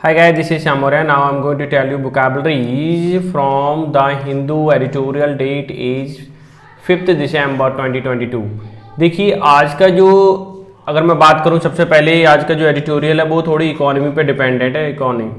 Hi guys, this is Shamorya. Now I'm going to tell you vocabularies from the Hindu editorial date is 5th December 2022. देखिए आज का जो अगर मैं बात करूं सबसे पहले आज का जो एडिटोरियल है वो थोड़ी इकोनॉमी पे डिपेंडेंट है। इकोनॉमी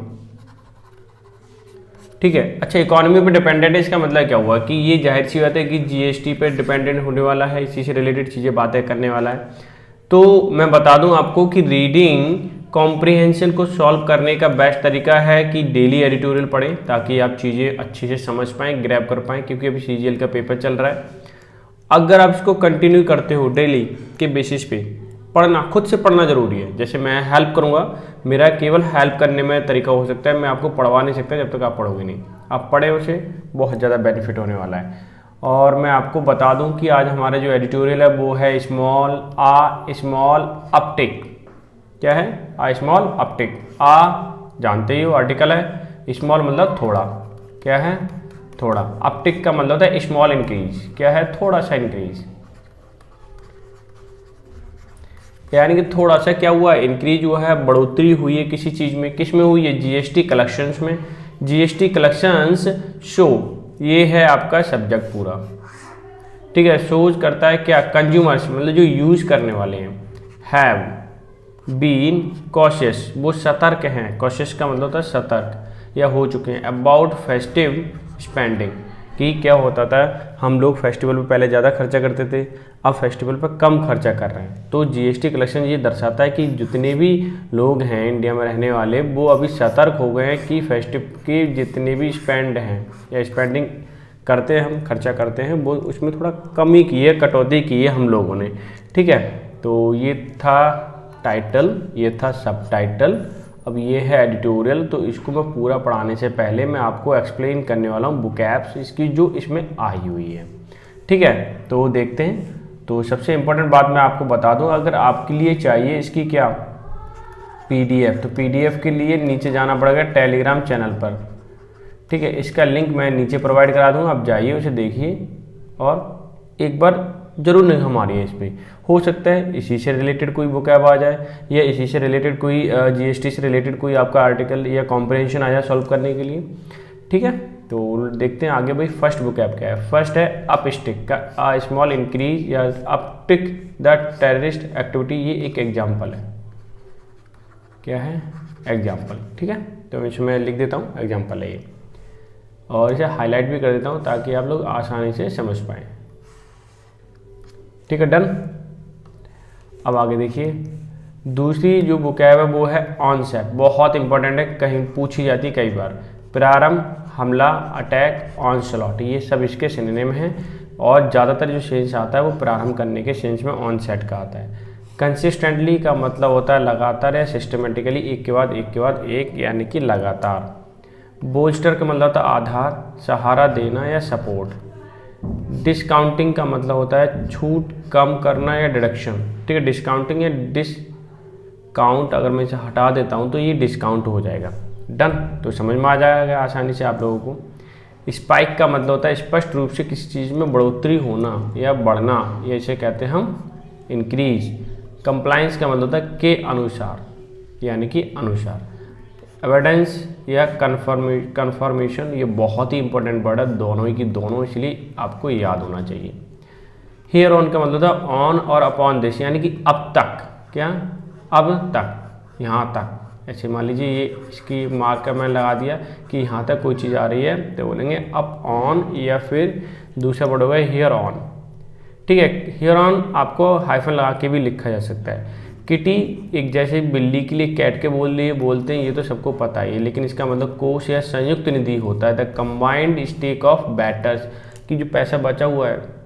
ठीक है। अच्छा, इकोनॉमी पे डिपेंडेंट है इसका मतलब क्या हुआ कि ये जाहिर सी बात है कि जीएसटी पे डिपेंडेंट होने वाला है, इसी से रिलेटेड चीज़ें बातें करने वाला है। तो मैं बता दूं आपको कि रीडिंग कॉम्प्रिहेंशन को सॉल्व करने का बेस्ट तरीका है कि डेली एडिटोरियल पढ़ें ताकि आप चीज़ें अच्छे से समझ पाएँ, ग्रैब कर पाएँ, क्योंकि अभी सीजीएल का पेपर चल रहा है। अगर आप इसको कंटिन्यू करते हो डेली के बेसिस पे पढ़ना, खुद से पढ़ना जरूरी है। जैसे मैं हेल्प करूँगा, मेरा केवल हेल्प करने में तरीका हो सकता है, मैं आपको पढ़वा नहीं सकता जब तक आप पढ़ोगे नहीं। आप पढ़े उसे बहुत ज़्यादा बेनिफिट होने वाला है। और मैं आपको बता दूं कि आज हमारा जो एडिटोरियल है वो है स्मॉल अपटिक। क्या है? आ स्मॉल अपटिक। आ जानते ही हो आर्टिकल है, स्मॉल मतलब थोड़ा, क्या है? थोड़ा। अपटिक का मतलब होता है स्मॉल इंक्रीज, क्या है? थोड़ा सा इंक्रीज, यानी कि थोड़ा सा क्या हुआ? इंक्रीज हुआ है, बढ़ोतरी हुई है किसी चीज़ में। किस में हुई है? जीएसटी कलेक्शंस में। जीएसटी कलेक्शंस शो, ये है आपका सब्जेक्ट पूरा, ठीक है। शोज करता है क्या? कंज्यूमर्स मतलब जो यूज करने वाले हैं, हैव बीन कॉशियस, वो सतर्क हैं। कॉशियस का मतलब होता है सतर्क या हो चुके हैं। अबाउट फेस्टिव स्पेंडिंग, कि क्या होता था, हम लोग फेस्टिवल पे पहले ज़्यादा खर्चा करते थे, अब फेस्टिवल पर कम खर्चा कर रहे हैं। तो जीएसटी कलेक्शन ये दर्शाता है कि जितने भी लोग हैं इंडिया में रहने वाले, वो अभी सतर्क हो गए हैं कि फेस्टिव के जितने भी स्पेंड हैं या स्पेंडिंग करते हैं, हम खर्चा करते हैं, वो उसमें थोड़ा कमी की है, कटौती की है हम लोगों ने, ठीक है। तो ये था टाइटल, ये था सब टाइटल, अब ये है एडिटोरियल। तो इसको मैं पूरा पढ़ाने से पहले मैं आपको एक्सप्लेन करने वाला हूँ वोकैब्स इसकी जो इसमें आई हुई है, ठीक है। तो देखते हैं। तो सबसे इम्पोर्टेंट बात मैं आपको बता दूं, अगर आपके लिए चाहिए इसकी क्या पीडीएफ, तो पीडीएफ के लिए नीचे जाना पड़ेगा टेलीग्राम चैनल पर, ठीक है। इसका लिंक मैं नीचे प्रोवाइड करा दूंगा, आप जाइए उसे देखिए और एक बार जरूर नहीं हमारी है इस पर। हो सकता है इसी से रिलेटेड कोई वोकैब आ जाए या इसी से रिलेटेड कोई जीएसटी से रिलेटेड कोई आपका आर्टिकल या कॉम्प्रिहेंशन आ जाए सॉल्व करने के लिए, ठीक है। तो देखते हैं आगे भाई फर्स्ट वोकैब क्या है। फर्स्ट है अपस्टिक का, आ स्मॉल इंक्रीज या अपटिक द टेररिस्ट एक्टिविटी, ये एक एग्जाम्पल है। क्या है? एग्जाम्पल, ठीक है। तो इसमें लिख देता हूँ एग्जाम्पल है ये, और इसे हाईलाइट भी कर देता हूँ ताकि आप लोग आसानी से समझ पाएँ, ठीक है। डन। अब आगे देखिए, दूसरी जो वोकैब है वो है ऑनसेट, बहुत इंपॉर्टेंट है, कहीं पूछी जाती है कई बार। प्रारंभ, हमला, अटैक, ऑनस्लॉट, ये सब इसके सिनोनिम हैं, और ज़्यादातर जो सेंस आता है वो प्रारंभ करने के सेंस में ऑनसेट का आता है। कंसिस्टेंटली का मतलब होता है लगातार या सिस्टमेटिकली, एक के बाद एक के बाद एक, यानी कि लगातार। बोल्स्टर का मतलब होता है आधार, सहारा देना या सपोर्ट। डिस्काउंटिंग का मतलब होता है छूट, कम करना या डिडक्शन, ठीक है। डिस्काउंटिंग या डिस्काउंट, अगर मैं इसे हटा देता हूँ तो ये डिस्काउंट हो जाएगा। डन। तो समझ में आ जाएगा आसानी से आप लोगों को। स्पाइक का मतलब होता है स्पष्ट रूप से किसी चीज़ में बढ़ोतरी होना या बढ़ना, या इसे कहते हैं हम इंक्रीज। कंप्लायंस का मतलब होता है के अनुसार, यानी कि अनुसार। एविडेंस या कन्फर्मेशन, ये बहुत ही इंपॉर्टेंट वर्ड है, दोनों ही की दोनों, इसलिए आपको याद होना चाहिए। हियर ऑन का मतलब था ऑन और अपॉन दिस, यानी कि अब तक, क्या? अब तक, यहाँ तक। ऐसे मान लीजिए ये इसकी मार्कर मैंने लगा दिया कि यहाँ तक कोई चीज़ आ रही है, तो बोलेंगे अप ऑन, या फिर दूसरा वर्ड होगा हियर ऑन, ठीक है। हियर ऑन आपको हाइफन लगा के भी लिखा जा सकता है। किटी, एक जैसे बिल्ली के लिए कैट के बोलते हैं, ये तो सबको पता ही है, लेकिन इसका मतलब कोष या संयुक्त निधि होता है। The combined stake of bettors, कि जो पैसा बचा हुआ है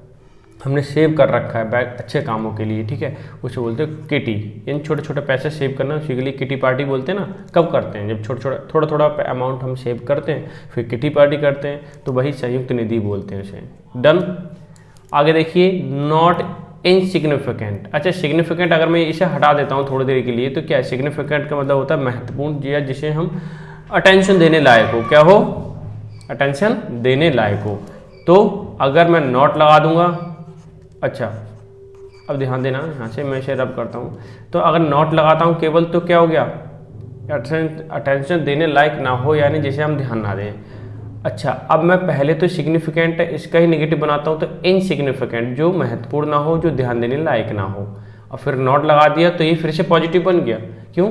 हमने सेव कर रखा है अच्छे कामों के लिए, ठीक है, उसे बोलते हैं किटी। इन छोटे छोटे पैसे सेव करना, उसी के लिए किटी पार्टी बोलते हैं ना। कब करते हैं? जब थोड़ा थोड़ा अमाउंट हम सेव करते हैं, फिर किटी पार्टी करते हैं, तो वही संयुक्त निधि बोलते हैं उसे। डन। आगे देखिए, नॉट इनसिग्निफिकेंट। अच्छा, सिग्निफिकेंट अगर मैं इसे हटा देता हूँ थोड़ी देर के लिए, तो क्या है? सिग्निफिकेंट का मतलब होता है महत्वपूर्ण, या जिसे हम अटेंशन देने लायक हो। क्या हो? अटेंशन देने लायक हो। तो अगर मैं नॉट लगा दूंगा, अच्छा अब ध्यान देना, यहाँ से मैं इसे रब करता हूँ, तो अगर नॉट लगाता हूँ केवल, तो क्या हो गया? अटेंशन देने लायक ना हो, यानी जैसे हम ध्यान ना दें। अच्छा, अब मैं पहले तो सिग्निफिकेंट है इसका ही नेगेटिव बनाता हूँ, तो इनसिग्निफिकेंट, जो महत्वपूर्ण ना हो, जो ध्यान देने लायक ना हो, और फिर नॉट लगा दिया तो ये फिर से पॉजिटिव बन गया। क्यों?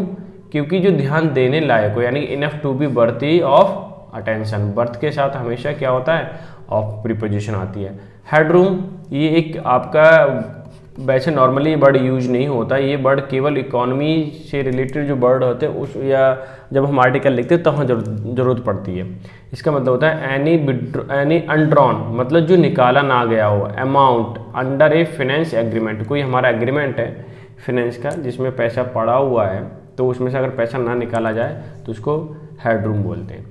क्योंकि जो ध्यान देने लायक हो, यानी enough to be worthy of attention, birth के साथ हमेशा क्या होता है, ऑफ प्रीपोजिशन आती है। हेडरूम, ये एक आपका वैसे नॉर्मली वर्ड यूज नहीं होता, ये वर्ड केवल इकोनॉमी से रिलेटेड जो वर्ड होते हैं उस, या जब हम आर्टिकल लिखते हैं तब तो जरूरत पड़ती है। इसका मतलब होता है एनी अनड्रॉन, मतलब जो निकाला ना गया हो, अमाउंट अंडर ए फाइनेंस एग्रीमेंट, कोई हमारा एग्रीमेंट है फाइनेंस का जिसमें पैसा पड़ा हुआ है, तो उसमें से अगर पैसा ना निकाला जाए तो उसको हेडरूम बोलते हैं।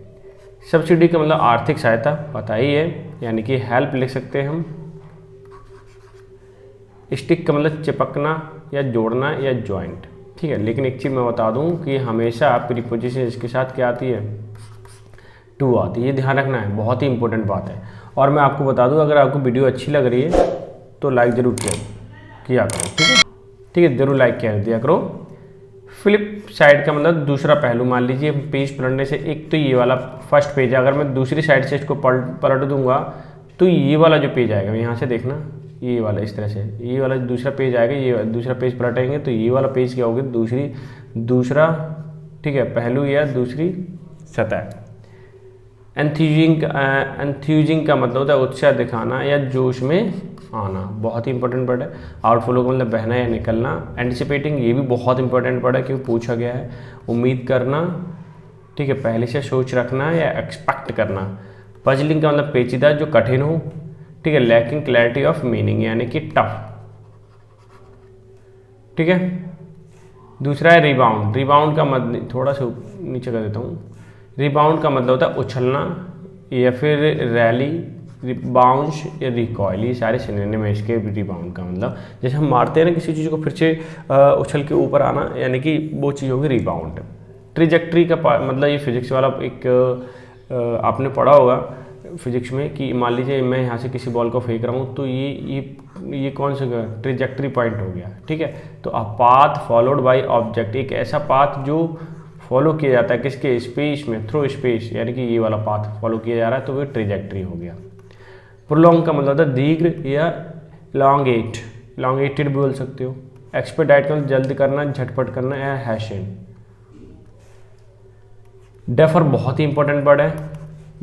सब्सिडी का मतलब आर्थिक सहायता, पता ही है, यानी कि हेल्प लिख सकते हैं हम। स्टिक का मतलब चिपकना या जोड़ना या जॉइंट, ठीक है। लेकिन एक चीज़ मैं बता दूं कि हमेशा प्रीपोजिशन इसके साथ क्या आती है, टू आती है, ये ध्यान रखना है, बहुत ही इंपॉर्टेंट बात है। और मैं आपको बता दूं, अगर आपको वीडियो अच्छी लग रही है तो लाइक ज़रूर किया करो, ठीक है, ठीक है, ज़रूर लाइक किया दिया करो। फ्लिप साइड का मतलब दूसरा पहलू, मान लीजिए पेज पलटने से, एक तो ये वाला फर्स्ट पेज है, अगर मैं दूसरी साइड से इसको पलट दूंगा तो ये वाला जो पेज आएगा, यहाँ से देखना, ये वाला इस तरह से, ये वाला दूसरा पेज आएगा, ये दूसरा पेज पलटेंगे तो ये वाला पेज क्या होगी, दूसरा, ठीक है, पहलू या दूसरी सतह। एंथ्यूजिंग का मतलब होता है उत्साह दिखाना या जोश में आना, बहुत ही इंपॉर्टेंट वर्ड है। आउटफ्लो का मतलब बहना या निकलना। एंटिसिपेटिंग, ये भी बहुत इंपॉर्टेंट वर्ड है क्योंकि पूछा गया है। उम्मीद करना, ठीक है, पहले से सोच रखना या एक्सपेक्ट करना। पजलिंग का मतलब पेचीदा, जो कठिन हो, ठीक है। लैकिंग क्लैरिटी ऑफ मीनिंग, यानी कि टफ, ठीक है। दूसरा है रिबाउंड। रिबाउंड का मतलब, थोड़ा सा नीचे कर देता हूँ, रिबाउंड का मतलब होता है उछलना या फिर रैली, बाउंस या रिकॉयल, ये सारे सिनोनिम है इसके रिबाउंड का मतलब। जैसे हम मारते हैं ना किसी चीज़ को, फिर से उछल के ऊपर आना, यानी कि वो चीज़ होगी रिबाउंड। ट्रिजेक्ट्री का मतलब ये फिजिक्स वाला एक आपने पढ़ा होगा फिजिक्स में कि मान लीजिए मैं यहाँ से किसी बॉल को फेंक रहा हूँ तो ये कौन सा ट्रिजेक्ट्री पॉइंट हो गया, ठीक है। तो a path followed by object, एक ऐसा पाथ जो फॉलो किया जाता है किसके, स्पेस में, थ्रू स्पेस, यानी कि ये वाला पाथ फॉलो किया जा रहा है तो वो ट्रिजेक्ट्री हो गया। प्रोलॉन्ग का मतलब होता है दीर्घ या लॉन्गेटेड भी बोल सकते हो। एक्सपेडाइट का मतलब जल्द करना, झटपट करना या हैशन। डेफर बहुत ही इंपॉर्टेंट वर्ड है,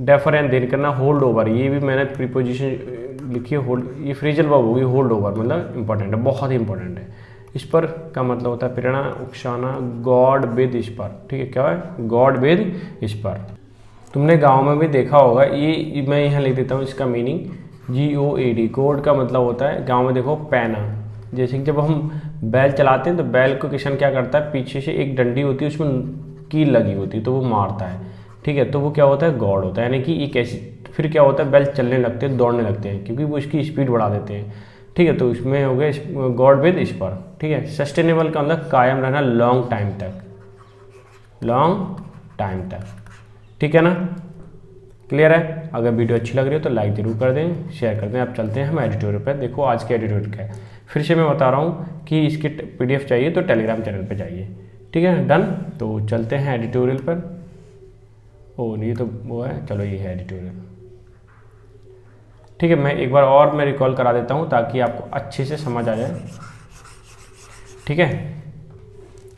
डेफर एंड देर करना। होल्ड ओवर, ये भी मैंने प्रीपोजिशन लिखी है, होल्ड, ये फ्रेजल वर्ब होगी, होल्ड ओवर मतलब इंपॉर्टेंट है, बहुत ही इंपॉर्टेंट है। इस पर का मतलब होता है प्रेरणा, उकसाना, गॉड विद इस पर, ठीक है, क्या है, गॉड विद इस पर। तुमने गांव में भी देखा होगा, ये मैं यहाँ लिख देता हूँ इसका मीनिंग, GOAD, गोड का मतलब होता है गांव में देखो पैना। जैसे कि जब हम बैल चलाते हैं तो बैल को किसान क्या करता है, पीछे से एक डंडी होती है उसमें कील लगी होती है तो वो मारता है, ठीक है, तो वो क्या होता है, गॉड होता है। यानी कि एक ऐसी, फिर क्या होता है, बैल चलने लगते हैं, दौड़ने लगते हैं क्योंकि वो इसकी स्पीड बढ़ा देते हैं, ठीक है, तो इसमें हो गया गॉड विद इस पर, ठीक है। सस्टेनेबल का मतलब कायम रहना, लॉन्ग टाइम तक, ठीक है ना, क्लियर है। अगर वीडियो अच्छी लग रही है तो लाइक जरूर कर दें, शेयर कर दें। अब चलते हैं हम एडिटोरियल पर। देखो आज के एडिटोरियल क्या है, फिर से मैं बता रहा हूँ कि इसके PDF चाहिए तो टेलीग्राम चैनल पर जाइए, ठीक है, डन। तो चलते हैं एडिटोरियल पर। ओ नहीं, तो वो है, चलो ये है एडिटोरियल, ठीक है। मैं एक बार और मैं रिकॉल करा देता हूँ ताकि आपको अच्छे से समझ आ जाए, ठीक है।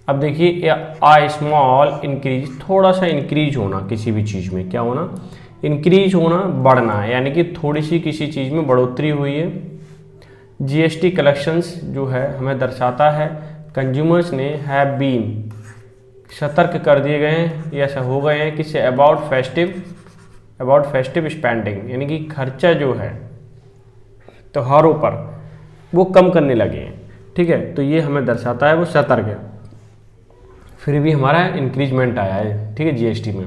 अब देखिए, आ स्मॉल इंक्रीज, थोड़ा सा इंक्रीज होना किसी भी चीज़ में, क्या होना, इंक्रीज होना, बढ़ना, यानी कि थोड़ी सी किसी चीज़ में बढ़ोतरी हुई है। GST कलेक्शंस जो है हमें दर्शाता है कंज्यूमर्स ने हैव बीन, सतर्क कर दिए गए हैं या हो गए हैं किससे, अबाउट फेस्टिव स्पेंडिंग, यानी कि खर्चा जो है त्योहारों पर वो कम करने लगे हैं, ठीक है। तो ये हमें दर्शाता है वो सतर्क है, फिर भी हमारा इंक्रीजमेंट आया है, ठीक है, GST में।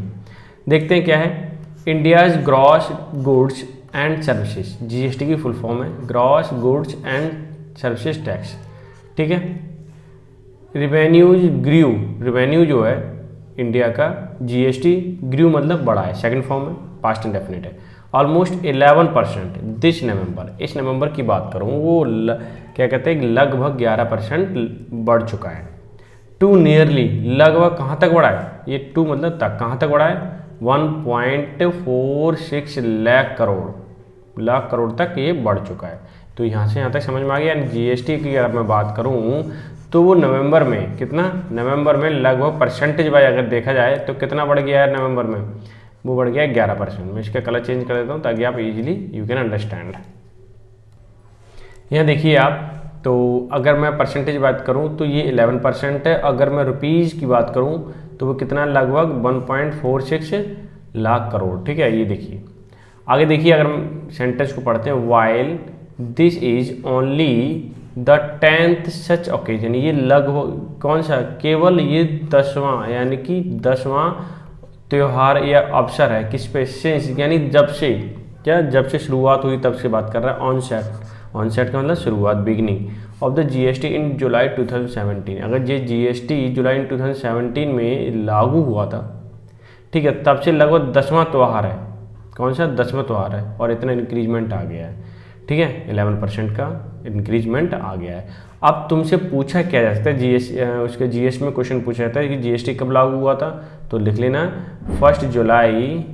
देखते हैं क्या है, India's gross goods and services, GST की फुल फॉर्म है gross goods and services tax, ठीक है। रिवेन्यूज ग्रू, रिवेन्यू जो है इंडिया का, GST ग्रू मतलब बढ़ा है, सेकंड फॉर्म है, पास्ट इंडेफिनिट है। ऑलमोस्ट 11% दिस नवंबर, इस नवंबर की बात करूँ वो क्या कहते हैं, लगभग 11% बढ़ चुका है। टू नियरली लगभग कहाँ तक बढ़ा है, ये टू मतलब तक, कहाँ तक बढ़ा है 1.46 लाख करोड़ तक ये बढ़ चुका है। तो यहाँ से यहाँ तक समझ में आ गया। यानी जीएसटी की अगर मैं बात करूँ तो वो नवंबर में कितना, नवंबर में लगभग परसेंटेज वाइज अगर देखा जाए तो कितना बढ़ गया है नवंबर में, वो बढ़ गया 11%। मैं इसका कलर चेंज कर देता हूँ ताकि आप इजीली यू कैन अंडरस्टैंड। यहाँ देखिए आप, तो अगर मैं परसेंटेज बात करूँ तो ये 11% है। अगर मैं रुपीज़ की बात करूँ तो वो कितना, लगभग 1.46 लाख करोड़। ठीक है, ये देखिए आगे देखिए, अगर हम सेंटेंस को पढ़ते हैं, while this is only the 10th such occasion, ये लगभग कौन सा, केवल ये 10वां यानी कि 10वां त्यौहार या अवसर है किस पे, सिंस यानी जब से, क्या जब से शुरुआत हुई तब से बात कर रहा है। ऑनसेट का मतलब शुरुआत, beginning of the GST in July 2017। अगर ये जीएसटी जुलाई 2017 में लागू हुआ था, ठीक है, तब से लगभग 10वां त्यौहार है, कौन सा 10वां त्यौहार है, और इतना इंक्रीजमेंट आ गया है। ठीक है, 11% का इंक्रीजमेंट आ गया है। अब तुमसे पूछा क्या जा सकता है, उसके जीएस में क्वेश्चन पूछा जाता है कि जीएसटी कब लागू हुआ था, तो लिख लेना 1 जुलाई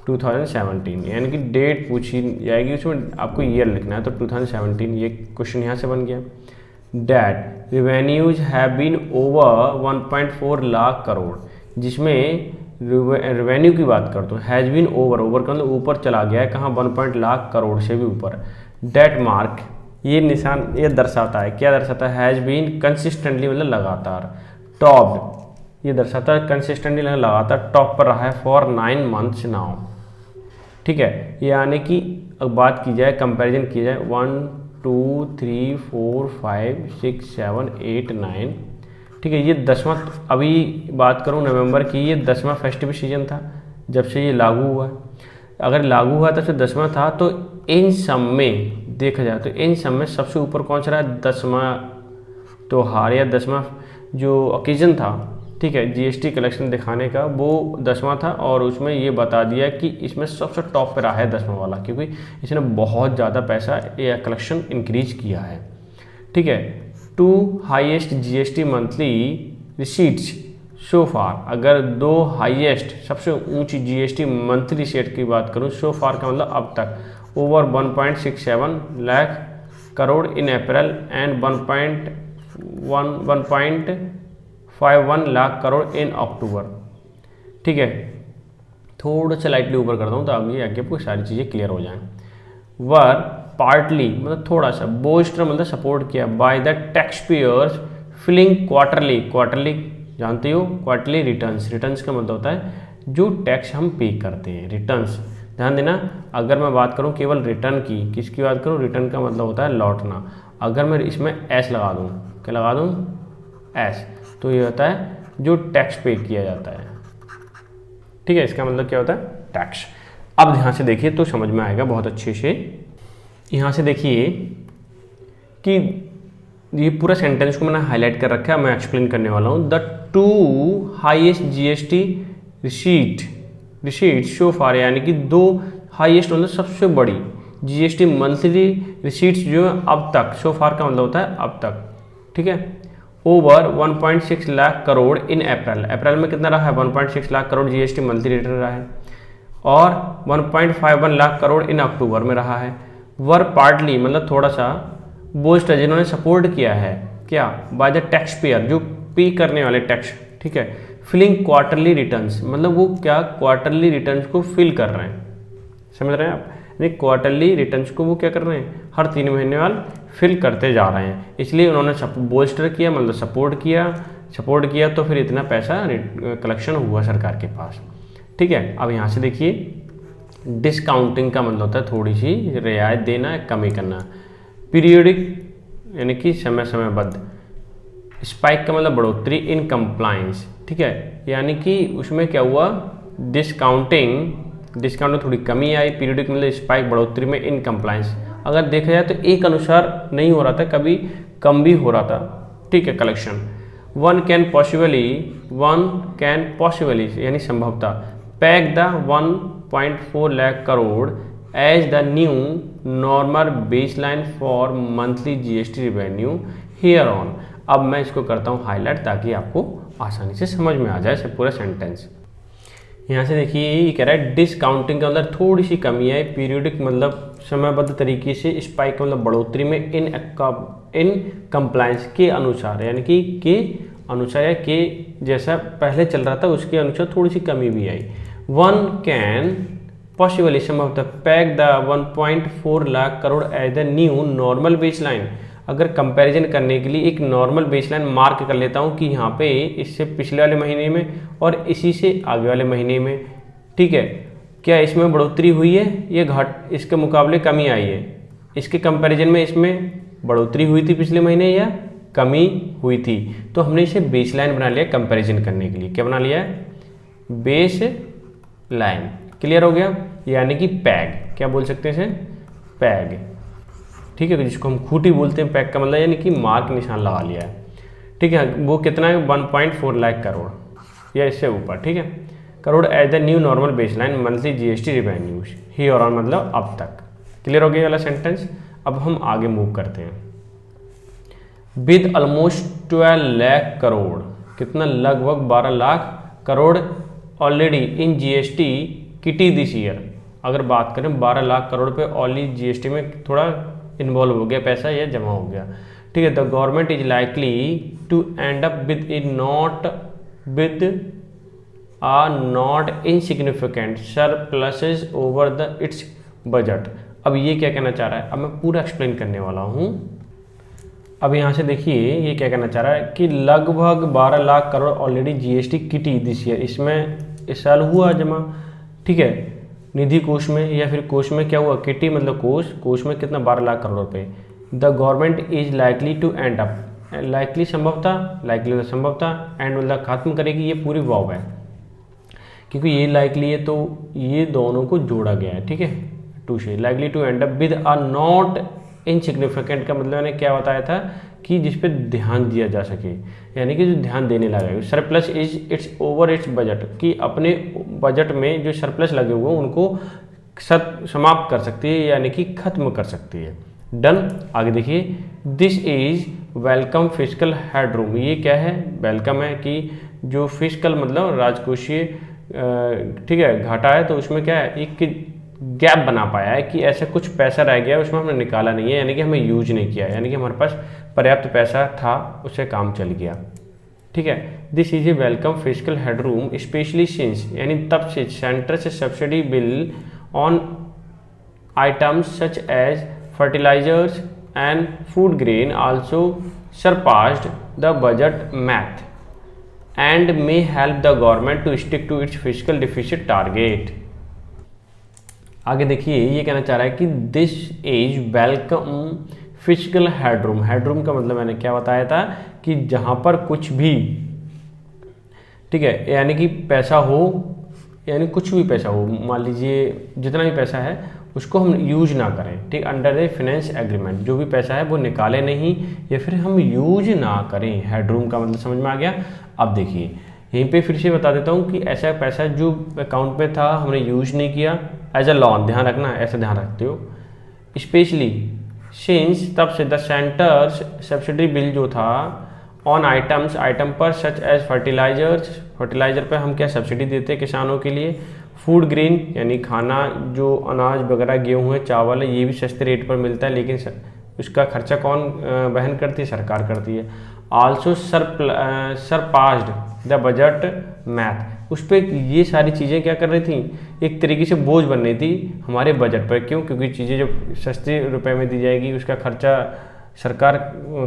2017, यानी कि डेट पूछी जाएगी, उसमें आपको ईयर लिखना है, तो 2017 ये क्वेश्चन यहाँ से बन गया। That revenues have been over 1.4 lakh crore, जिसमें रेवेन्यू की बात करते हैं, हैज़ बीन ओवर का मतलब ऊपर चला गया है, कहाँ 1 लाख करोड़ से भी ऊपर। डेट मार्क, ये निशान ये दर्शाता है, क्या दर्शाता है, हैज़ बीन कंसिस्टेंटली मतलब लगातार। टॉप्ड, ये दर्शाता है कंसिस्टेंटली लगातार टॉप पर रहा है फॉर 9 मंथ्स नाउ। ठीक है, यानी कि अब बात की जाए, कंपैरिजन की जाए, 1 2 3 4 5 6 7 8 9, ठीक है, ये 10वां, अभी बात करूँ नवंबर की, ये 10वां फेस्टिव सीजन था जब से ये लागू हुआ। अगर लागू हुआ तब से 10वां था, तो इन सब में देखा जाए तो इन सब में सबसे ऊपर कौन सा रहा, 10वां त्यौहार या 10वां जो ओकेजन था, ठीक है, जीएसटी कलेक्शन दिखाने का, वो 10वां था। और उसमें ये बता दिया कि इसमें सबसे टॉप पे रहा है 10वां वाला, क्योंकि इसने बहुत ज़्यादा पैसा या कलेक्शन इंक्रीज किया है। ठीक है, 2 हाईएस्ट जीएसटी मंथली रिसीट्स सो फार, अगर 2 हाईएस्ट सबसे ऊंची जीएसटी मंथली रिसीट की बात करूं, सो फार का मतलब अब तक, over 1.67 lakh crore in April and 1.51 lakh crore in October. ठीक है, थोड़ा सा लाइटली ऊपर करता हूँ तो आगे आपको सारी चीज़ें क्लियर हो जाएं। वर पार्टली मतलब थोड़ा सा, बोस्टर मतलब सपोर्ट किया, by the taxpayers filing quarterly जानते हो, क्वार्टरली रिटर्न्स का मतलब होता है जो टैक्स हम पे करते हैं, रिटर्न्स। ध्यान देना, अगर मैं बात करूं केवल रिटर्न की, किसकी बात करूं, रिटर्न का मतलब होता है लौटना। अगर मैं इसमें एस लगा दूं, क्या लगा दूं, एस, तो ये होता है जो टैक्स पे किया जाता है। ठीक है, इसका मतलब क्या होता है, टैक्स। अब ध्यान से देखिए तो समझ में आएगा बहुत अच्छे से। यहाँ से देखिए कि ये पूरा सेंटेंस को मैंने हाईलाइट कर रखा है, मैं एक्सप्लेन करने वाला हूँ। द 2 हाईएस्ट जीएसटी रिसीट सो फार, यानी कि 2 हाईएस्ट मतलब सबसे बड़ी जीएसटी मंथली रिसीट्स जो है अब तक, सो फार का मतलब होता है अब तक। ठीक है, ओवर 1.6 लाख करोड़ इन अप्रैल में कितना रहा है, 1.6 lakh crore GST monthly return रहा है, और 1.51 लाख करोड़ इन अक्टूबर में रहा है। वर पार्टली मतलब थोड़ा सा, बोस्ट है जिन्होंने सपोर्ट किया है, क्या, बाय द टैक्स पेयर, जो पे करने वाले टैक्स। ठीक है, फिलिंग क्वार्टरली रिटर्न्स मतलब वो क्या, क्वार्टरली रिटर्न्स को फिल कर रहे हैं, समझ रहे हैं आप, यानी क्वार्टरली रिटर्न्स को वो क्या कर रहे हैं, हर 3 महीने वाल फिल करते जा रहे हैं। इसलिए उन्होंने बोस्टर किया मतलब सपोर्ट किया तो फिर इतना पैसा कलेक्शन हुआ सरकार के पास। ठीक है, अब यहाँ से देखिए, डिस्काउंटिंग का मतलब होता है थोड़ी सी रियायत देना, कमी करना। पीरियोडिक यानी कि समयबद्ध। स्पाइक का मतलब बढ़ोतरी इन कंप्लायंस। ठीक है, यानी कि उसमें क्या हुआ, डिस्काउंट थोड़ी कमी आई, पीरियोडिक मतलब स्पाइक बढ़ोतरी में इन कंप्लायंस। अगर देखा जाए तो एक अनुसार नहीं हो रहा था, कभी कम भी हो रहा था। ठीक है, कलेक्शन। वन कैन पॉसिबली यानी संभवतः pack the 1.4 lakh crore as the new normal baseline for monthly GST revenue here on. अब मैं इसको करता हूँ हाईलाइट ताकि आपको आसानी से समझ में आ जाए से पूरा सेंटेंस। यहाँ से देखिए ये कह रहा है डिसकाउंटिंग के अंदर थोड़ी सी कमी है, पीरियोडिक मतलब समयबद्ध तरीके से, स्पाइक मतलब बढ़ोतरी में, इन कंप्लायंस के अनुसार, यानी कि के अनुसार या के जैसा पहले चल रहा था उसके अनुसार थोड़ी सी कमी भी आई। वन कैन पॉसिबली संभवतः pack the 1.4 lakh crore as the new normal baseline. अगर कंपैरिजन करने के लिए एक नॉर्मल बेसलाइन मार्क कर लेता हूँ कि यहाँ पे इससे पिछले वाले महीने में और इसी से आगे वाले महीने में, ठीक है, क्या इसमें बढ़ोतरी हुई है या घट इसके मुकाबले कमी आई है, इसके कंपैरिजन में इसमें बढ़ोतरी हुई थी पिछले महीने या कमी हुई थी। तो हमने इसे बेस लाइन बना लिया कंपैरिजन करने के लिए। क्या बना लिया है? Base line. क्लियर हो गया? यानी कि पैग, क्या बोल सकते हैं इसे? पैग, ठीक है, जिसको हम खूंटी बोलते हैं। पैग का मतलब यानी कि मार्क निशान लगा लिया है, ठीक है। वो कितना है? 1.4 लाख करोड़ या इससे ऊपर, ठीक है, crore as the new normal base line monthly GST revenues ही और ऑन मतलब अब तक। क्लियर हो गया वाला सेंटेंस। अब हम आगे मूव करते हैं। विद ऑलमोस्ट 12 लाख करोड़, कितना? लगभग 12 lakh crore already in GST kitty this year. अगर बात करें 12 लाख करोड़ पे ऑलरेडी जीएसटी में थोड़ा इन्वॉल्व हो गया पैसा या जमा हो गया, ठीक है। The government is likely to end up with a not insignificant surpluses over the its budget. अब ये क्या कहना चाह रहा है? अब मैं पूरा एक्सप्लेन करने वाला हूँ। अब यहाँ से देखिए ये क्या कहना चाह रहा है कि लगभग 12 lakh crore already GST kitty this year, इसमें इस साल हुआ जमा, ठीक है, निधि कोष में या फिर कोष में। क्या हुआ? किटी मतलब कोष में कितना? 12 लाख करोड़ रुपए। The government is likely to end up, likely संभवतः, लाइकली मतलब संभवतः, एंड मतलब खत्म करेगी, ये पूरी वाव है क्योंकि ये लाइकली है तो ये दोनों को जोड़ा गया है, ठीक है, टू से। Likely to end up with a not insignificant का मतलब मैंने क्या बताया था कि जिस पे ध्यान दिया जा सके, यानी कि जो ध्यान देने लगा है। Surplus is it's over it's budget, कि अपने बजट में जो सरप्लस लगे हुए हैं उनको समाप्त कर सकती है, यानी कि खत्म कर सकती है। डन। आगे देखिए, this is welcome physical headroom. ये क्या है? वेलकम है कि जो फिजिकल मतलब राजकोषीय, ठीक है, घाटा है तो उसमें क्या है? एक गैप बना पाया है कि ऐसा कुछ पैसा रह गया उसमें हमने निकाला नहीं है, यानी कि हमें यूज नहीं किया, यानी कि हमारे पास पर्याप्त पैसा था, उससे काम चल गया, ठीक है। This is a welcome physical headroom specially since, यानी तब से सेंटर से subsidy bill on items such as fertilisers and food grain also surpassed the budget math and may help the government to stick to its physical deficit target. आगे देखिए ये कहना चाह रहा है कि this is welcome physical headroom. Headroom का मतलब मैंने क्या बताया था कि जहाँ पर कुछ भी, ठीक है, यानी कि पैसा हो, यानी कुछ भी पैसा हो, मान लीजिए जितना भी पैसा है उसको हम यूज ना करें, ठीक, अंडर द फाइनेंस एग्रीमेंट, जो भी पैसा है वो निकाले नहीं या फिर हम यूज ना करें। हेडरूम का मतलब समझ में आ गया। अब देखिए यहीं पे फिर से बता देता हूँ कि ऐसा पैसा जो अकाउंट में था हमने यूज नहीं किया, एज अ लॉन, ध्यान रखना, ऐसा ध्यान रखते हो, स्पेशली सिंस तब से द सेंटर्स सब्सिडी बिल जो था ऑन आइटम्स, आइटम पर सच एज फर्टिलाइजर्स, फर्टिलाइजर पर हम क्या सब्सिडी देते हैं किसानों के लिए, फूड ग्रेन यानी खाना जो अनाज वगैरह, गेहूँ है, चावल है, ये भी सस्ते रेट पर मिलता है, लेकिन उसका खर्चा कौन वहन करती है? सरकार करती है। Also surpassed the budget math, उस पर ये सारी चीज़ें क्या कर रही थी? एक तरीके से बोझ बन रही थी हमारे बजट पर। क्यों? क्योंकि चीज़ें जब सस्ते रुपए में दी जाएगी उसका खर्चा सरकार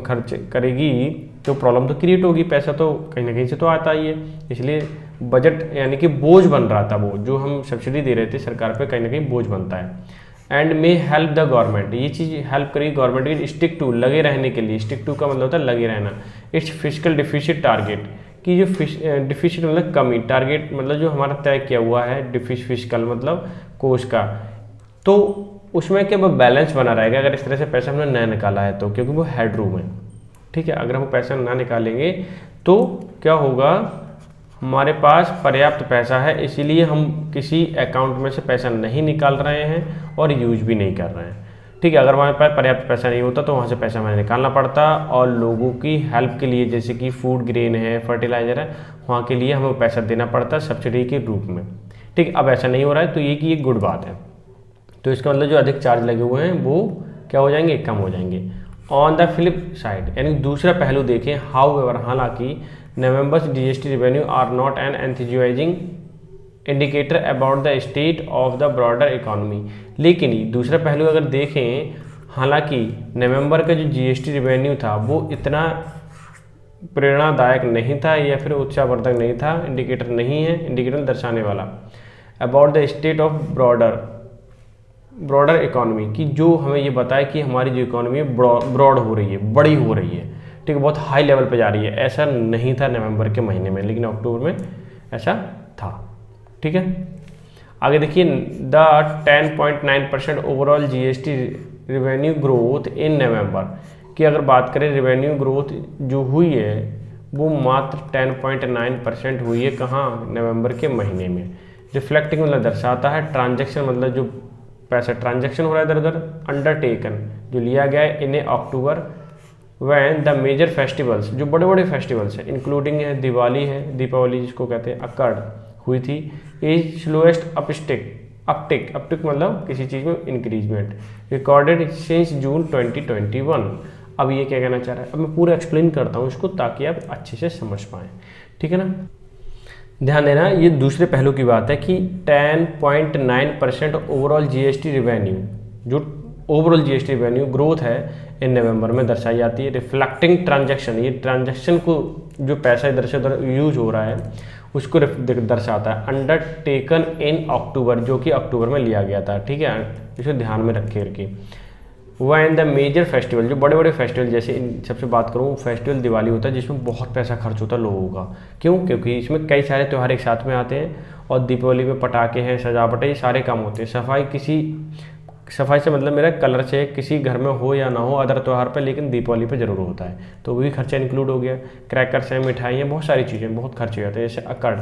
खर्च करेगी तो प्रॉब्लम तो क्रिएट होगी, पैसा तो कहीं ना कहीं से तो आता ही है, इसलिए बजट यानी कि बोझ बन रहा था, वो जो हम सब्सिडी दे रहे थे सरकार पे कहीं ना कहीं बोझ बनता है। And may help the government, ये चीज़ हेल्प करेगी गवर्नमेंट की स्टिक टू, लगे रहने के लिए। स्टिक टू का मतलब होता है लगे रहना। इट्स फिजिकल डिफिसिट टारगेट, कि जो डिफिसिट मतलब कमी, टारगेट मतलब जो हमारा तय किया हुआ है, फिजिकल मतलब कोष का, तो उसमें क्या वो बैलेंस बना रहेगा अगर इस तरह से पैसा हमने न निकाला है तो, क्योंकि वो हेडरूम है, ठीक है। अगर हम पैसा ना निकालेंगे तो क्या होगा? हमारे पास पर्याप्त पैसा है, इसीलिए हम किसी अकाउंट में से पैसा नहीं निकाल रहे हैं और यूज भी नहीं कर रहे हैं, ठीक है। अगर हमारे पास पर्याप्त पैसा नहीं होता तो वहाँ से पैसा हमें निकालना पड़ता, और लोगों की हेल्प के लिए जैसे कि फूड ग्रेन है, फर्टिलाइज़र है, वहाँ के लिए हमें पैसा देना पड़ता सब्सिडी के रूप में। ठीक, अब ऐसा नहीं हो रहा है, तो ये कि एक गुड बात है। तो इसका मतलब जो अधिक चार्ज लगे हुए हैं वो क्या हो जाएंगे, कम हो जाएंगे। ऑन द फ्लिप साइड, यानी दूसरा पहलू देखें, हाउ एवर, हालांकि November's GST revenue are not an enthusiasing indicator about the state of the broader economy. लेकिन दूसरा पहलू अगर देखें, हालांकि नवंबर का जो जीएसटी रेवेन्यू था वो इतना प्रेरणादायक नहीं था या फिर उत्साहवर्धक नहीं था, इंडिकेटर नहीं है, इंडिकेटर दर्शाने वाला about the state of broader economy, कि जो हमें ये बताए कि हमारी जो इकोनॉमी है ब्रॉड हो रही है, बड़ी हो रही है, ठीक है, बहुत हाई लेवल पे जा रही है। ऐसा नहीं था नवंबर के महीने में, लेकिन अक्टूबर में ऐसा था। ठीक है, आगे देखिए, the 10.9% overall GST revenue growth in November की अगर बात करें, रेवेन्यू ग्रोथ जो हुई है वो मात्र 10.9% हुई है। कहाँ, नवंबर के महीने में। रिफ्लेक्टिंग मतलब दर्शाता है, ट्रांजैक्शन मतलब जो पैसा ट्रांजैक्शन हो रहा है इधर उधर, अंडरटेकन जो लिया गया है इन अक्टूबर, वैन द मेजर फेस्टिवल्स जो बड़े बड़े फेस्टिवल्स हैं, इंक्लूडिंग है दिवाली है, दीपावली जिसको कहते हैं, अकर्ड हुई थी, इज स्लोएस्ट अपटिक मतलब किसी चीज़ में इंक्रीजमेंट रिकॉर्डेड सिंस जून 2021। अब ये क्या कहना चाह रहा है, अब मैं पूरा एक्सप्लेन करता हूँ इसको ताकि आप अच्छे से समझ पाएँ। ठीक है ना, ध्यान देना, ये दूसरे पहलू की बात है कि 10.9% ओवरऑल जीएसटी रेवेन्यू, जो ओवरऑल जीएसटी रेवेन्यू ग्रोथ है इन नवंबर में दर्शाई जाती है। रिफ्लेक्टिंग ट्रांजैक्शन, ये ट्रांजैक्शन को जो पैसा इधर से उधर यूज हो रहा है उसको दर्शाता है। अंडरटेकन इन अक्टूबर, जो कि अक्टूबर में लिया गया था। ठीक है, इसको ध्यान में रखे करके। वैन द मेजर फेस्टिवल, जो बड़े बड़े फेस्टिवल, जैसे इन सबसे बात करूँ, फेस्टिवल दिवाली होता है जिसमें बहुत पैसा खर्च होता है लोगों का। क्यों? क्योंकि इसमें कई सारे त्यौहार एक साथ में आते हैं, और दीपावली में पटाखे हैं, सजावट है, ये सारे काम होते हैं। सफाई से मतलब मेरा कलर से किसी घर में हो या ना हो अदर त्यौहार पर, लेकिन दीपावली पे जरूर होता है, तो वो भी खर्चा इंक्लूड हो गया। क्रैकर्स हैं, मिठाइयाँ, बहुत सारी चीज़ें, बहुत खर्चे हो जाते हैं। जैसे अकड़,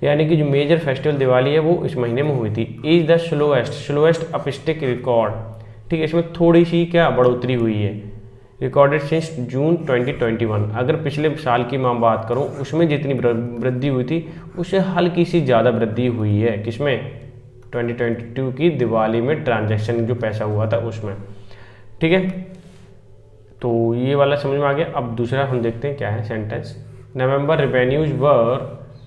यानी कि जो मेजर फेस्टिवल दिवाली है वो इस महीने में हुई थी। इज द स्लोएस्ट अपस्टिक रिकॉर्ड, ठीक है, इसमें थोड़ी सी क्या बढ़ोतरी हुई है, रिकॉर्डेड सिंस जून 2021। अगर पिछले साल की मैं बात करूँ उसमें जितनी वृद्धि हुई थी उससे हल्की सी ज़्यादा वृद्धि हुई है। किसमें? 2022 की दिवाली में ट्रांजैक्शन जो पैसा हुआ था उसमें। ठीक है, तो ये वाला समझ में आ गया। अब दूसरा हम देखते हैं क्या है sentence. November revenues were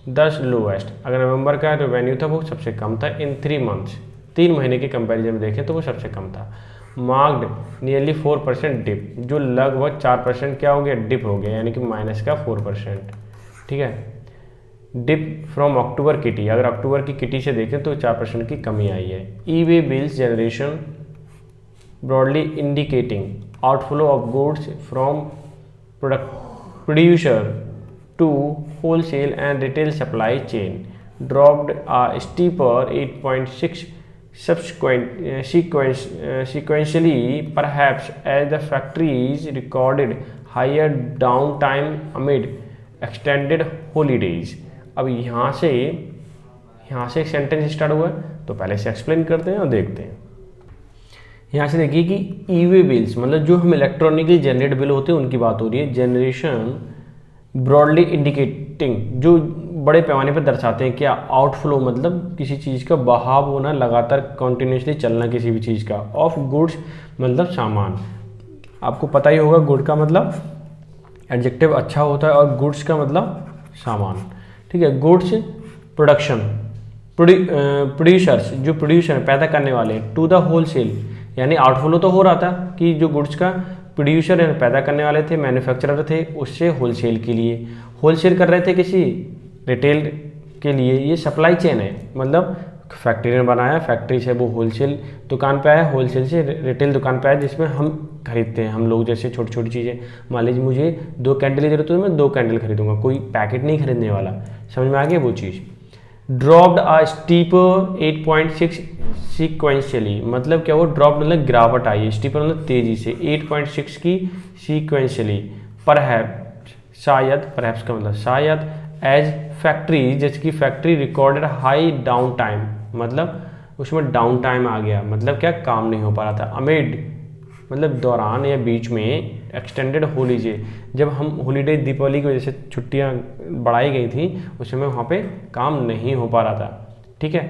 the lowest, अगर नवंबर का रेवेन्यू था वो सबसे कम था। इन 3 मंथ्स, 3 महीने के कंपैरिजन में देखें तो वो सबसे कम था। मार्क्ड नियरली 4% डिप, जो लगभग 4% क्या हो गया, डिप हो गया, यानी कि माइनस का 4%। ठीक है, डिप फ्रॉम अक्टूबर किटी, अगर अक्टूबर की किटी से देखें तो 4% की कमी आई है। E way bills generation broadly indicating outflow of goods from producer to wholesale and retail supply chain dropped a steeper 8.6 sequentially, perhaps as the factories recorded higher downtime amid extended holidays। अब यहाँ से एक sentence start हुआ है, तो पहले से explain करते हैं और देखते हैं। यहाँ से देखिए कि ई वे बिल्स मतलब जो हम इलेक्ट्रॉनिकली जनरेट बिल होते हैं उनकी बात हो रही है। जनरेशन ब्रॉडली इंडिकेटिंग, जो बड़े पैमाने पर दर्शाते हैं क्या, आउटफ्लो मतलब किसी चीज़ का बहाव होना, लगातार कॉन्टिन्यूसली चलना किसी भी चीज़ का। ऑफ गुड्स मतलब सामान, आपको पता ही होगा गुड का मतलब एडजेक्टिव अच्छा होता है और गुड्स का मतलब सामान। ठीक है, गुड्स प्रोडक्शन, प्रोड्यूसर्स जो प्रोड्यूसर पैदा करने वाले, टू द होलसेल यानी आउटफ्लो तो हो रहा था कि जो गुड्स का प्रोड्यूसर पैदा करने वाले थे, मैन्युफैक्चरर थे, उससे होलसेल के लिए, होलसेल कर रहे थे किसी रिटेल के लिए। ये सप्लाई चेन है, मतलब फैक्ट्री ने बनाया, फैक्ट्री से वो होलसेल दुकान पे आया, होलसेल से रिटेल दुकान पे आया जिसमें हम खरीदते हैं। हम लोग जैसे छोटी छोटी चीज़ें, मान लीजिए मुझे 2 कैंडल की जरूरत है तो मैं 2 कैंडल खरीदूंगा, कोई पैकेट नहीं खरीदने वाला। समझ में आ गया वो चीज़। ड्रॉप्ड आ स्टीपर 8.6 सीक्वेंशियली, मतलब क्या, वो ड्रॉप मतलब गिरावट आई है, स्टीपर मतलब तेजी से, 8.6 की सीक्वेंशियली। परहैप्स शायद, परहैप्स का मतलब शायद, एज फैक्ट्री जैसे कि factory recorded high down time, मतलब उसमें डाउन टाइम आ गया, मतलब क्या, काम नहीं हो पा रहा था। अमिड मतलब दौरान या बीच में एक्सटेंडेड हॉलीडे, जब हम हॉलीडे दीपावली की वजह से छुट्टियां बढ़ाई गई थी उस समय वहाँ पे काम नहीं हो पा रहा था। ठीक है,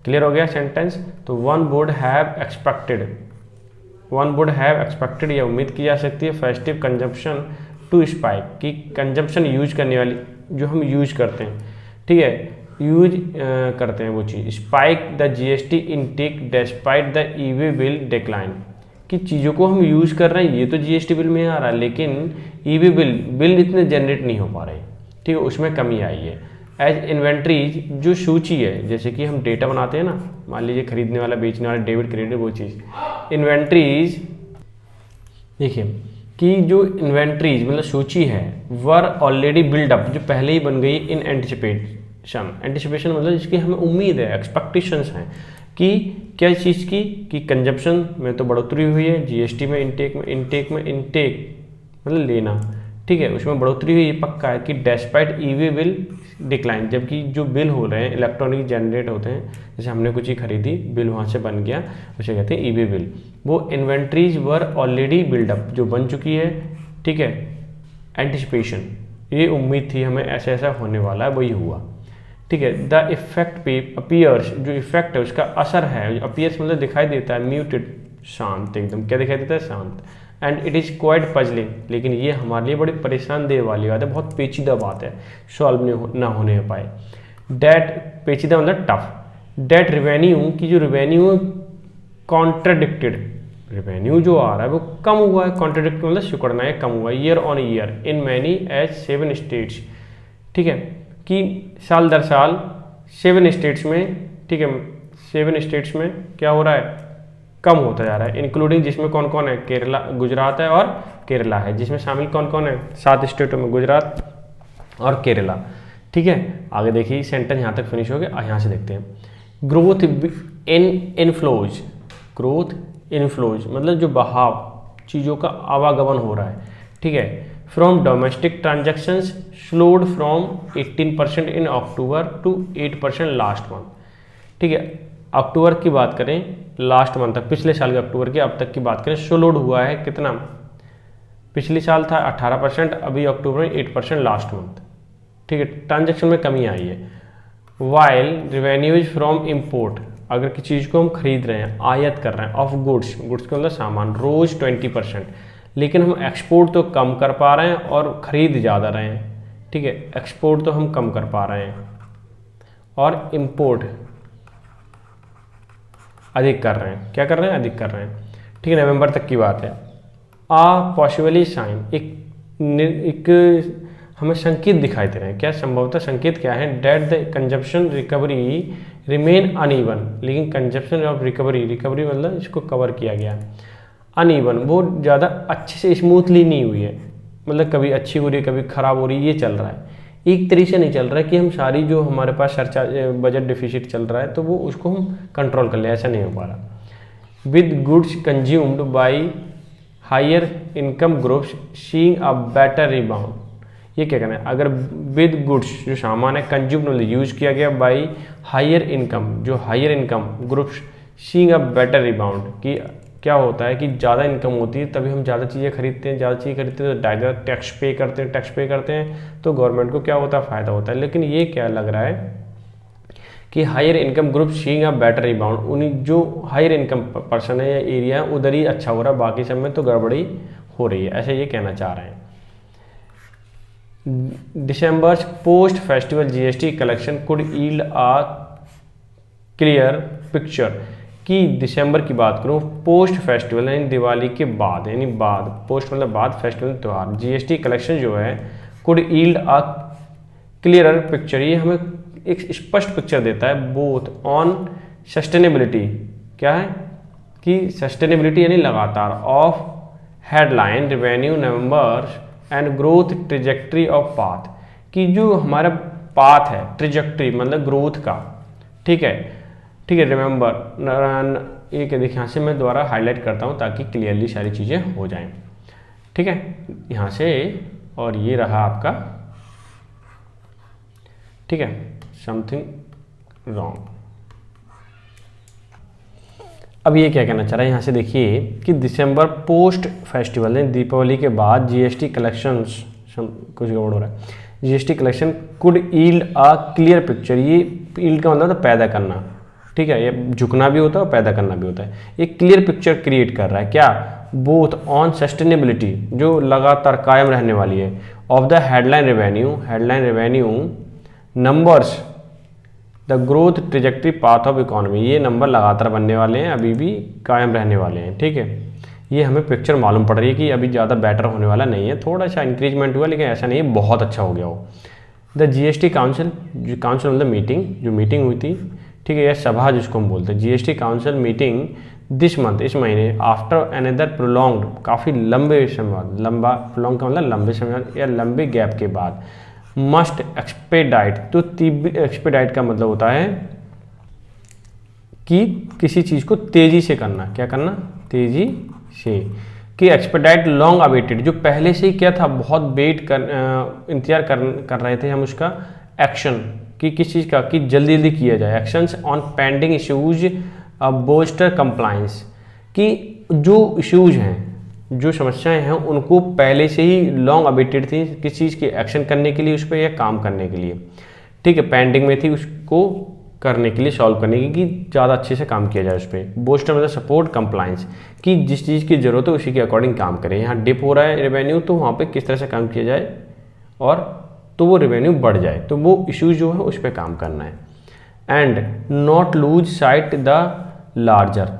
क्लियर हो गया सेंटेंस। तो वन वुड हैव एक्सपेक्टेड, या उम्मीद की जा सकती है फेस्टिव कंजम्पशन टू स्पाइक, कि कंजम्पशन यूज करने वाली जो हम यूज करते हैं, ठीक है, यूज करते हैं वो चीज़, spike the GST intake despite the EV bill decline, कि चीज़ों को हम यूज कर रहे हैं, ये तो जीएसटी बिल में आ रहा है लेकिन ईवी बिल इतने जनरेट नहीं हो पा रहे, ठीक है, उसमें कमी आई है। एज इन्वेंट्रीज, जो सूची है, जैसे कि हम डेटा बनाते हैं ना, मान लीजिए खरीदने वाला बेचने वाला डेबिट क्रेडिट वो चीज़, इन्वेंट्रीज देखिए कि जो इन्वेंट्रीज मतलब सूची है वर ऑलरेडी बिल्डअप, जो पहले ही बन गई इन एंटिसिपेशन मतलब जिसकी हमें उम्मीद है, एक्सपेक्टेशंस हैं कि क्या चीज़ की, कि कंजप्शन में तो बढ़ोतरी हुई है, जीएसटी में इंटेक मतलब लेना, ठीक है, उसमें बढ़ोतरी हुई, ये पक्का है कि डेस्पाइट ईवी बिल डिक्लाइन, जबकि जो बिल हो रहे हैं इलेक्ट्रॉनिक जनरेट होते हैं, जैसे हमने कुछ चीज़ खरीदी बिल वहाँ से बन गया, उसे कहते हैं ईवी बिल, वो इन्वेंट्रीज वर ऑलरेडी बिल्डअप, जो बन चुकी है, ठीक है, एंटिसिपेशन, ये उम्मीद थी हमें ऐसा ऐसा होने वाला है, वही हुआ, ठीक है। द इफेक्ट पे अपीयर्स, जो इफेक्ट है उसका असर है, अपीयर्स मतलब दिखाई देता है, म्यूटेड, शांत एकदम, क्या दिखाई देता है, शांत, and it is quite puzzling, लेकिन ये हमारे लिए बड़ी परेशान देने वाली बात है, बहुत पेचीदा बात है, सॉल्व ना होने पाए। डेट, पेचीदा मतलब टफ, डेट रेवेन्यू की जो रेवेन्यू कॉन्ट्राडिक्टेड, रेवेन्यू जो आ रहा है वो कम हुआ है, कॉन्ट्राडिक्ट मतलब सिकुड़ना है, कम हुआ है, year on year in many as 7 states, ठीक है, कि साल दर साल 7 स्टेट्स में, ठीक है, 7 स्टेट्स में क्या हो रहा है, कम होता जा रहा है, इंक्लूडिंग जिसमें कौन कौन है, केरला, गुजरात है और केरला है, जिसमें शामिल कौन कौन है, 7 स्टेटों में गुजरात और केरला, ठीक है। आगे देखिए सेंटेंस यहाँ तक फिनिश हो गया, यहाँ से देखते हैं। Growth in inflows, growth inflows मतलब जो बहाव, चीज़ों का आवागमन हो रहा है, ठीक है, from domestic transactions slowed from 18% in October to 8% last month, ठीक है, अक्टूबर की बात करें, लास्ट मंथ तक, पिछले साल के अक्टूबर की अब तक की बात करें, स्लोड हुआ है कितना, पिछले साल था 18%, अभी अक्टूबर में 8% लास्ट मंथ, ठीक है, ट्रांजेक्शन में कमी आई है। वाइल रिवेन्यूज फ्रॉम इम्पोर्ट, अगर किसी चीज़ को हम खरीद रहे हैं, आयात कर रहे हैं, ऑफ गुड्स के मतलब सामान, रोज 20%, लेकिन हम एक्सपोर्ट तो कम कर पा रहे हैं और ख़रीद ज़्यादा रहे हैं, ठीक है, एक्सपोर्ट तो हम कम कर पा रहे हैं और इम्पोर्ट अधिक कर रहे हैं, क्या कर रहे हैं, अधिक कर रहे हैं, ठीक है, नवंबर तक की बात है। पॉसिबली साइन, एक हमें संकेत दिखाई दे रहे हैं, क्या संभवतः संकेत क्या है, that the consumption recovery remain uneven, लेकिन कंजप्शन ऑफ रिकवरी मतलब इसको कवर किया गया, अनइवन वो ज़्यादा अच्छे से स्मूथली नहीं हुई है, मतलब कभी अच्छी हो रही है कभी ख़राब हो रही है, ये चल रहा है, एक तरीके से नहीं चल रहा है कि हम सारी जो हमारे पास बजट डिफिसिट चल रहा है तो वो उसको हम कंट्रोल कर ले, ऐसा नहीं हो पा रहा। With goods consumed by higher income groups seeing a better rebound, ये क्या कहना है, अगर विद गुड्स जो सामान है, कंज्यूम्ड मतलब यूज किया गया, बाई हायर इनकम जो higher income groups seeing a better rebound, कि क्या होता है कि ज़्यादा इनकम होती है तभी हम ज़्यादा चीज़ें खरीदते हैं, ज़्यादा चीज़ें खरीदते हैं तो ज़्यादा टैक्स पे करते हैं तो गवर्नमेंट को क्या होता है, फ़ायदा होता है। लेकिन ये क्या लग रहा है कि higher income group seeing a better rebound, उन्हीं जो हायर इनकम पर्सन है या एरिया है उधर ही अच्छा हो रहा है, बाकी सब में तो गड़बड़ी हो रही है, ऐसे ये कहना चाह रहे हैं। December's post festival GST collection could yield a clear picture, कि दिसंबर की बात करूँ, पोस्ट फेस्टिवल यानी दिवाली के बाद, यानी बाद, पोस्ट मतलब बाद, फेस्टिवल त्यौहार, जीएसटी कलेक्शन जो है could yield a clearer picture, ये हमें एक स्पष्ट पिक्चर देता है, बोथ ऑन सस्टेनेबिलिटी, क्या है कि सस्टेनेबिलिटी यानी लगातार, of headline revenue numbers and growth trajectory of path, कि जो हमारा पाथ है, ट्रिजेक्ट्री मतलब ग्रोथ का, ठीक है, रिमेंबर, ये क्या देखिए यहाँ से मैं दोबारा हाईलाइट करता हूँ ताकि क्लियरली सारी चीज़ें हो जाएं, ठीक है, यहाँ से, और ये रहा आपका, ठीक है, समथिंग रॉन्ग। अब ये क्या कहना चाह रहा है यहाँ से देखिए कि दिसंबर पोस्ट फेस्टिवल है, दीपावली के बाद जीएसटी कलेक्शंस, कुछ गड़बड़ हो रहा है, GST collection could yield a clear picture. ये ईल्ड का मतलब तो पैदा करना, ठीक है, ये झुकना भी होता है और पैदा करना भी होता है। ये क्लियर पिक्चर क्रिएट कर रहा है क्या, बोथ ऑन सस्टेनेबिलिटी, जो लगातार कायम रहने वाली है, of the headline revenue numbers, the growth trajectory path of economy. ये नंबर लगातार बनने वाले हैं, अभी भी कायम रहने वाले हैं, ठीक है। ये हमें पिक्चर मालूम पड़ रही है कि अभी ज़्यादा बेटर होने वाला नहीं है, थोड़ा सा इंक्रीजमेंट हुआ लेकिन ऐसा नहीं है बहुत अच्छा हो गया हो। द जीएसटी काउंसिल, जो काउंसिल मतलब मीटिंग, जो मीटिंग हुई थी, ठीक है, यह सभा जिसको हम बोलते हैं, GST council meeting this month, इस महीने, आफ्टर अनदर प्रोलॉन्ग्ड, काफ़ी लंबे समय बाद, लंबा प्रोलॉन्ग का मतलब लंबे समय या लंबे गैप के बाद, मस्ट एक्सपेडाइट, तो तीव्र, एक्सपेडाइट का मतलब होता है कि किसी चीज़ को तेज़ी से करना, क्या करना, तेज़ी से, कि एक्सपेडाइट लॉन्ग अवेटेड, जो पहले से ही क्या था, बहुत वेट कर इंतजार कर रहे थे हम उसका एक्शन, कि किस चीज़ का, कि जल्दी जल्दी किया जाए, actions on pending issues booster compliance, कि जो इश्यूज हैं, जो समस्याएं हैं उनको पहले से ही लॉन्ग अवेटेड थी, किस चीज़ की, एक्शन करने के लिए उस पर या काम करने के लिए, ठीक है, पेंडिंग में थी, उसको करने के लिए, सॉल्व करने की, कि ज़्यादा अच्छे से काम किया जाए उस पर। बोस्टर मतलब सपोर्ट कंप्लाइंस, कि जिस चीज़ की ज़रूरत है उसी के अकॉर्डिंग काम करें। यहाँ डिप हो रहा है रेवेन्यू, तो वहाँ पे किस तरह से काम किया जाए और तो वो रेवेन्यू बढ़ जाए, तो वो इशू जो है उस पर काम करना है। And not lose sight the larger,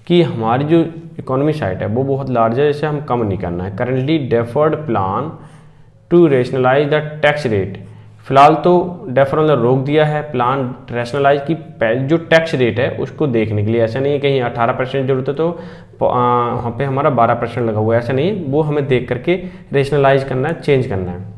कि हमारी जो इकोनॉमी साइट है वो बहुत लार्जर, जैसे हम कम नहीं करना है। Currently deferred plan to rationalise the tax rate, फिलहाल तो डेफर मतलब रोक दिया है, प्लान रैशनलाइज की जो टैक्स रेट है उसको देखने के लिए। ऐसा नहीं है कहीं 18% जरूरत है तो वहाँ पे हमारा 12% लगा हुआ है, ऐसा नहीं है, वो हमें देख करके रेशनलाइज करना है, चेंज करना है।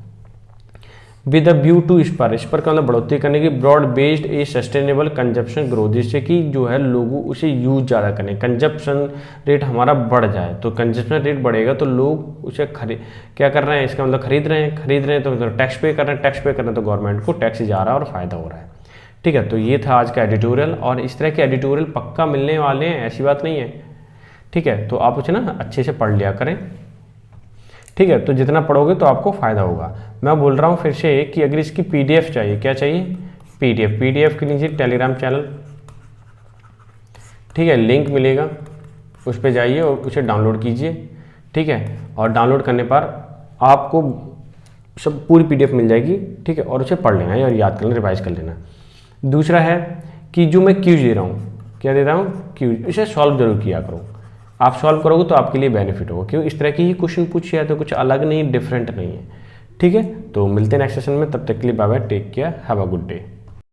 विद अ व्यू टू इस पर का मतलब बढ़ोतरी करने की, broad based a sustainable consumption growth, जिससे कि जो है लोगों उसे यूज ज़्यादा करें, कंजप्शन रेट हमारा बढ़ जाए, तो कंजप्शन रेट बढ़ेगा तो लोग उसे क्या कर रहे हैं, इसका मतलब खरीद रहे हैं तो टैक्स पे कर रहे हैं, टैक्स पे कर रहे हैं तो गवर्नमेंट को टैक्स जा रहा है और फ़ायदा हो रहा है, ठीक है। तो ये था आज का एडिटोरियल, और इस तरह के एडिटोरियल पक्का मिलने वाले हैं, ऐसी बात नहीं है, ठीक है। तो आप उसे ना अच्छे से पढ़ लिया करें, ठीक है, तो जितना पढ़ोगे तो आपको फ़ायदा होगा। मैं बोल रहा हूँ फिर से कि अगर इसकी पीडीएफ चाहिए, क्या चाहिए, पीडीएफ के नीचे टेलीग्राम चैनल, ठीक है, लिंक मिलेगा, उस पर जाइए और उसे डाउनलोड कीजिए, ठीक है, और डाउनलोड करने पर आपको सब पूरी पीडीएफ मिल जाएगी, ठीक है, और उसे पढ़ लेना है और याद कर लेना, रिवाइज कर लेना। दूसरा है कि जो मैं क्यूज दे रहा हूँ, क्या दे रहा हूँ, क्यूज, इसे सॉल्व जरूर किया करो, आप सॉल्व करोगे तो आपके लिए बेनिफिट होगा, क्यों, इस तरह की ही क्वेश्चन पूछे है तो कुछ अलग नहीं, डिफरेंट नहीं है, ठीक है। तो मिलते हैं नेक्स्ट सेशन में, तब तक के लिए bye bye, take care, have a good day.